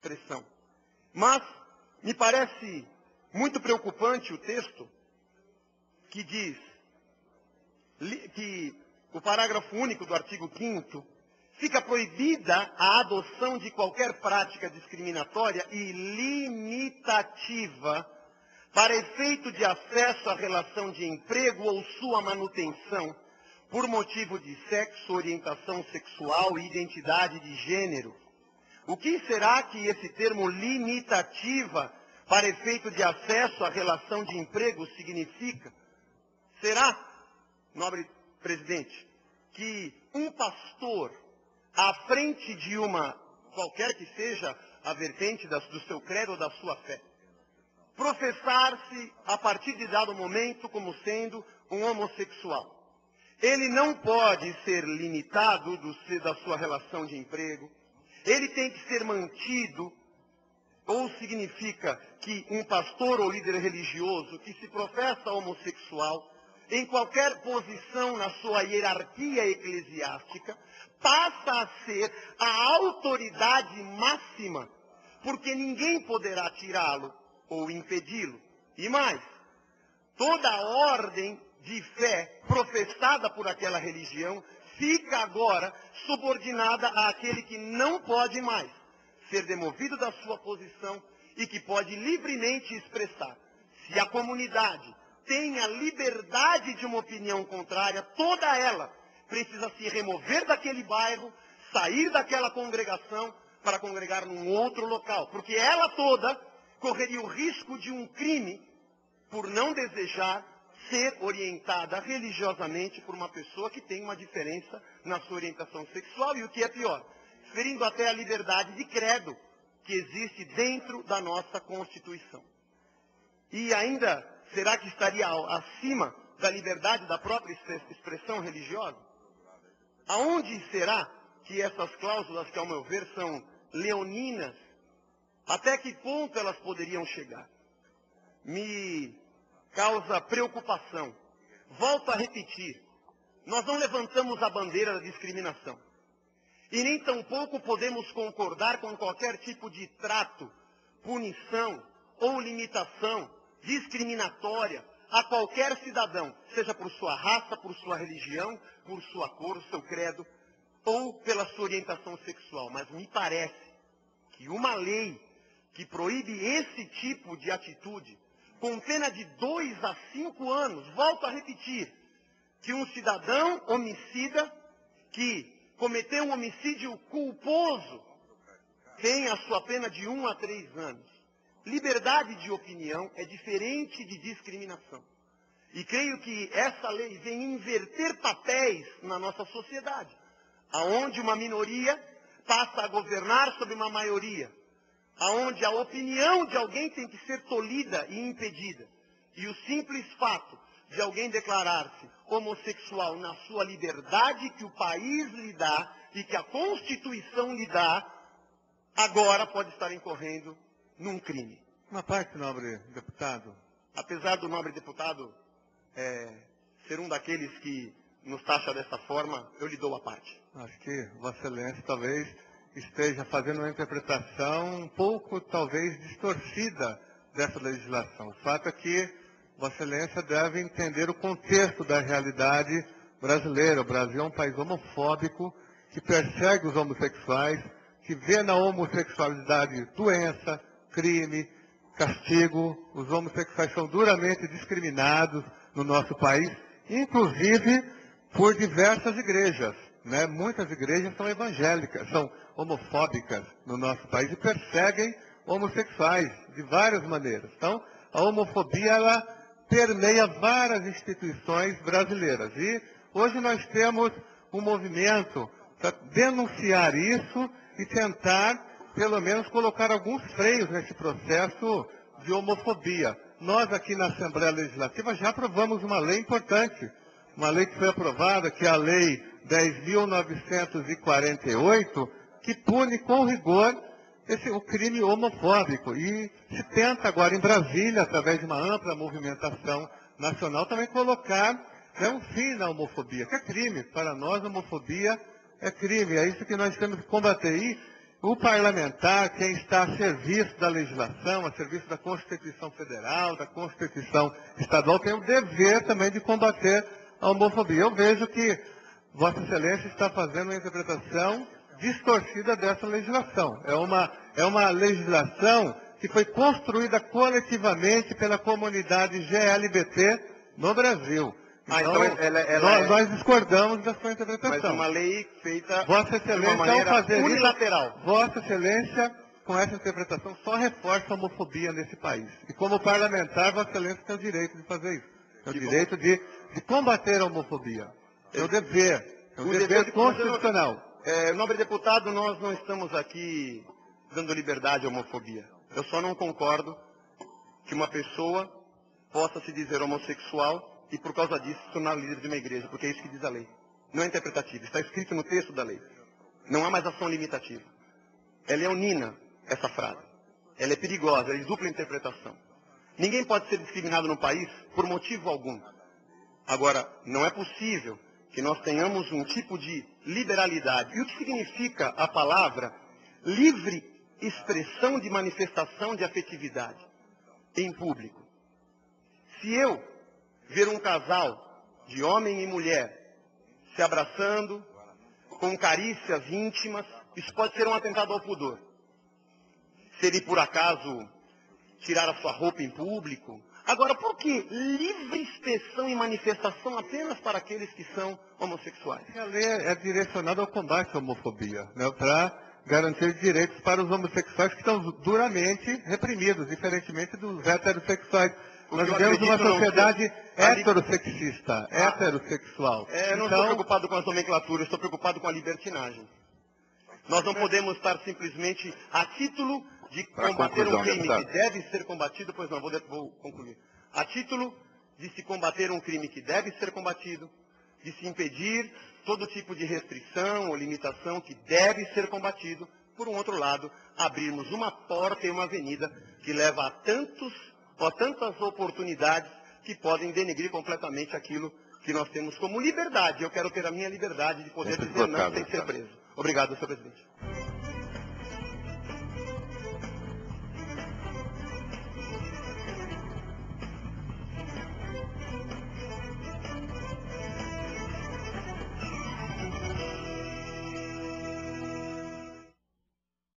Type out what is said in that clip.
expressão. Mas me parece muito preocupante o texto que diz que o parágrafo único do artigo 5º fica proibida a adoção de qualquer prática discriminatória e limitativa para efeito de acesso à relação de emprego ou sua manutenção por motivo de sexo, orientação sexual e identidade de gênero. O que será que esse termo limitativa para efeito de acesso à relação de emprego significa? Será, nobre presidente, que um pastor, à frente de qualquer que seja a vertente do seu credo ou da sua fé, professar-se a partir de dado momento como sendo um homossexual, ele não pode ser limitado da sua relação de emprego, ele tem que ser mantido, ou significa que um pastor ou líder religioso que se professa homossexual, em qualquer posição na sua hierarquia eclesiástica, passa a ser a autoridade máxima, porque ninguém poderá tirá-lo ou impedi-lo. E mais, toda a ordem de fé professada por aquela religião fica agora subordinada àquele que não pode mais ser demovido da sua posição e que pode livremente expressar. Se a comunidade tem a liberdade de uma opinião contrária, toda ela precisa se remover daquele bairro, sair daquela congregação para congregar num outro local, porque ela toda correria o risco de um crime por não desejar ser orientada religiosamente por uma pessoa que tem uma diferença na sua orientação sexual e, o que é pior, ferindo até a liberdade de credo que existe dentro da nossa Constituição. E ainda, será que estaria acima da liberdade da própria expressão religiosa? Aonde será que essas cláusulas, que ao meu ver são leoninas, até que ponto elas poderiam chegar? Me causa preocupação. Volto a repetir, nós não levantamos a bandeira da discriminação. E nem tampouco podemos concordar com qualquer tipo de trato, punição ou limitação discriminatória a qualquer cidadão, seja por sua raça, por sua religião, por sua cor, seu credo, ou pela sua orientação sexual. Mas me parece que uma lei que proíbe esse tipo de atitude, com pena de 2 a 5 anos, volto a repetir, que um cidadão homicida que cometeu um homicídio culposo tem a sua pena de 1 a 3 anos. Liberdade de opinião é diferente de discriminação. E creio que essa lei vem inverter papéis na nossa sociedade, aonde uma minoria passa a governar sobre uma maioria, aonde a opinião de alguém tem que ser tolhida e impedida. E o simples fato de alguém declarar-se homossexual na sua liberdade que o país lhe dá e que a Constituição lhe dá, agora pode estar incorrendo num crime. Uma parte, nobre deputado. Apesar do nobre deputado ser um daqueles que nos taxa dessa forma, eu lhe dou a parte. Acho que Vossa Excelência talvez esteja fazendo uma interpretação um pouco, talvez, distorcida dessa legislação. O fato é que Vossa Excelência deve entender o contexto da realidade brasileira. O Brasil é um país homofóbico, que persegue os homossexuais, que vê na homossexualidade doença, crime, castigo. Os homossexuais são duramente discriminados no nosso país, inclusive por diversas igrejas. Né? Muitas igrejas são evangélicas, são homofóbicas no nosso país e perseguem homossexuais de várias maneiras. Então, a homofobia, ela permeia várias instituições brasileiras. E hoje nós temos um movimento para denunciar isso e tentar, pelo menos, colocar alguns freios nesse processo de homofobia. Nós aqui na Assembleia Legislativa já aprovamos uma lei importante, uma lei que foi aprovada, que é a Lei 10.948, que pune com rigor o crime homofóbico. E se tenta agora em Brasília, através de uma ampla movimentação nacional, também colocar um fim na homofobia, que é crime. Para nós, a homofobia é crime. É isso que nós temos que combater. E O parlamentar, quem está a serviço da legislação, a serviço da Constituição Federal, da Constituição Estadual, tem o dever também de combater a homofobia. Eu vejo que Vossa Excelência está fazendo uma interpretação distorcida dessa legislação. É uma legislação que foi construída coletivamente pela comunidade GLBT no Brasil. Então, nós discordamos da sua interpretação. Mas uma lei feita Vossa de uma Excelência, ao maneira fazer unilateral. isso, Vossa Excelência, com essa interpretação, só reforça a homofobia nesse país. E como parlamentar, Vossa Excelência tem o direito de fazer isso. Tem o direito de combater a homofobia. É o dever. É um dever constitucional. Nobre deputado, nós não estamos aqui dando liberdade à homofobia. Eu só não concordo que uma pessoa possa se dizer homossexual e por causa disso se tornar líder de uma igreja, porque é isso que diz a lei. Não é interpretativo, está escrito no texto da lei. Não há mais ação limitativa. É leonina essa frase. Ela é perigosa, ela é de dupla interpretação. Ninguém pode ser discriminado no país por motivo algum. Agora, não é possível que nós tenhamos um tipo de liberalidade. E o que significa a palavra livre expressão de manifestação de afetividade em público? Se eu ver um casal de homem e mulher se abraçando, com carícias íntimas, isso pode ser um atentado ao pudor. Se ele, por acaso, tirar a sua roupa em público. Agora, por que livre expressão e manifestação apenas para aqueles que são homossexuais? A lei é direcionada ao combate à homofobia, né, para garantir direitos para os homossexuais que estão duramente reprimidos, diferentemente dos heterossexuais. Nós vivemos uma sociedade heterossexista, heterossexual. Eu não estou preocupado com as nomenclaturas, estou preocupado com a libertinagem. Nós não podemos estar simplesmente a título de combater um crime que deve ser combatido, pois não, vou concluir. A título de se combater um crime que deve ser combatido, de se impedir todo tipo de restrição ou limitação que deve ser combatido, por um outro lado, abrirmos uma porta e uma avenida que leva a tantas oportunidades que podem denegrir completamente aquilo que nós temos como liberdade. Eu quero ter a minha liberdade de poder dizer não sem ser preso. Obrigado, senhor presidente.